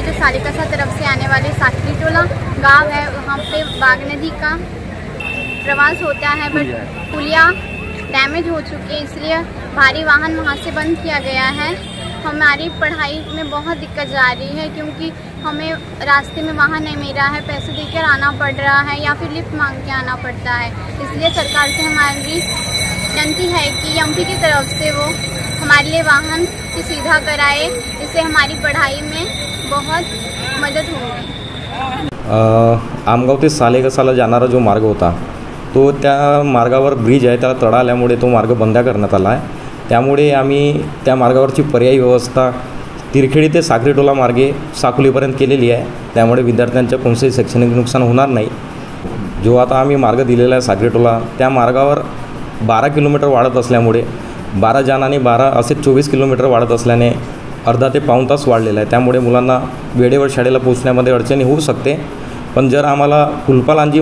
जो सालिकसा तरफ से आने वाले साखरी टोला गांव है, वहाँ पे बाग नदी का प्रवास होता है, बट पुलिया डैमेज हो चुकी है, इसलिए भारी वाहन वहाँ से बंद किया गया है। हमारी पढ़ाई में बहुत दिक्कत जा रही है, क्योंकि हमें रास्ते में वाहन नहीं मिल रहा है, पैसे देकर आना पड़ रहा है या फिर लिफ्ट मांग के आना पड़ता है। इसलिए सरकार से हमारी विनती है कि एमपी की तरफ से वो हमारे लिए वाहन की सुविधा कराए, इससे हमारी पढ़ाई में बहुत मदद होगी। आमगाव ते सालेकसाला जाणारा जो मार्ग होता तो त्या मार्गावर ब्रिज आहे, त्याला तडा आल्यामुळे तो मार्ग बंद करण्यात आला आहे। त्यामुळे आम्ही त्या मार्गावरची पर्यायी व्यवस्था तिरखेडी ते साखरी टोला मार्गे साकोलीपर्यंत केलेली आहे, त्यामुळे विद्यार्थ्यांच्या कोणतेही शैक्षणिक नुकसान होणार नाही। जो आता आम्ही मार्ग दिलेला आहे साखरी टोला, त्या मार्गावर 12 किलोमीटर वाढत असल्यामुळे 12 जान आणि 12 असे 24 किलोमीटर वाढत असल्याने अर्धा ते पाऊण तास वाढलेला आहे। त्यामुळे मुलांना वेळेवर शाळेला पोहोचण्यामध्ये अडचणी होऊ शकते, पण जर आम्हाला कुलपालांजी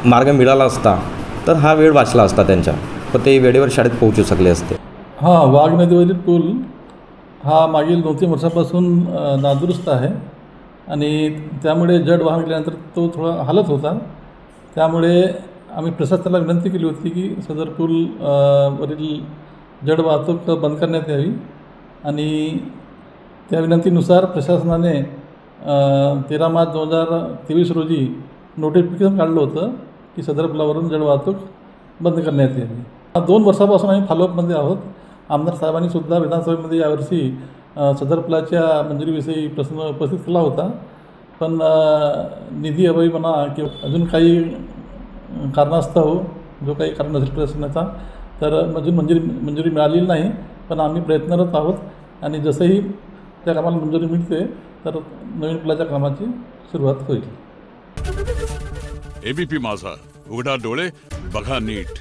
मार्ग मिळाला असता तर हा वेळ वाचला असता त्यांचा, पण ते वेळेवर शाळेत पोहोचू शकले असते। हां, वाघ नदीवरील पूल हा मागील 2-3 वर्षापासून नादुरुस्त आहे आणि त्यामुळे जड वाहन गेल्यानंतर तो थोडा हालत होता। त्यामुळे आम्ही प्रशासनाला विनंती केली होती की सदर पूल वरील जड वाहतूक बंद करण्यात यावी आणि त्या विनंतीनुसार प्रशासनाने 13 मार्च 2023 रोजी नोटिफिकेशन काढलं होतं की सदर पुलावरून जड वाहतूक बंद करण्यात यावी। 2 वर्षापासून आम्ही फॉलोअपमध्ये आहोत। आमदार साहेबांनी सुद्धा विधानसभेमध्ये यावर्षी सदर पुलाच्या मंजुरीविषयी प्रश्न उपस्थित केला होता, पण निधी अभावी म्हणा किंवा अजून काही कारणास्तव जो काही कारण असेल प्रशासनाचा, तर अजून मंजुरी मिळालेली नाही, पण आम्ही प्रयत्नरत आहोत आणि जसंही त्या कामाला मंजुरी मिळते तर नवीन पुलाच्या कामाची सुरुवात होईल। एबीपी माझा, उघडा डोळे बघा नीट।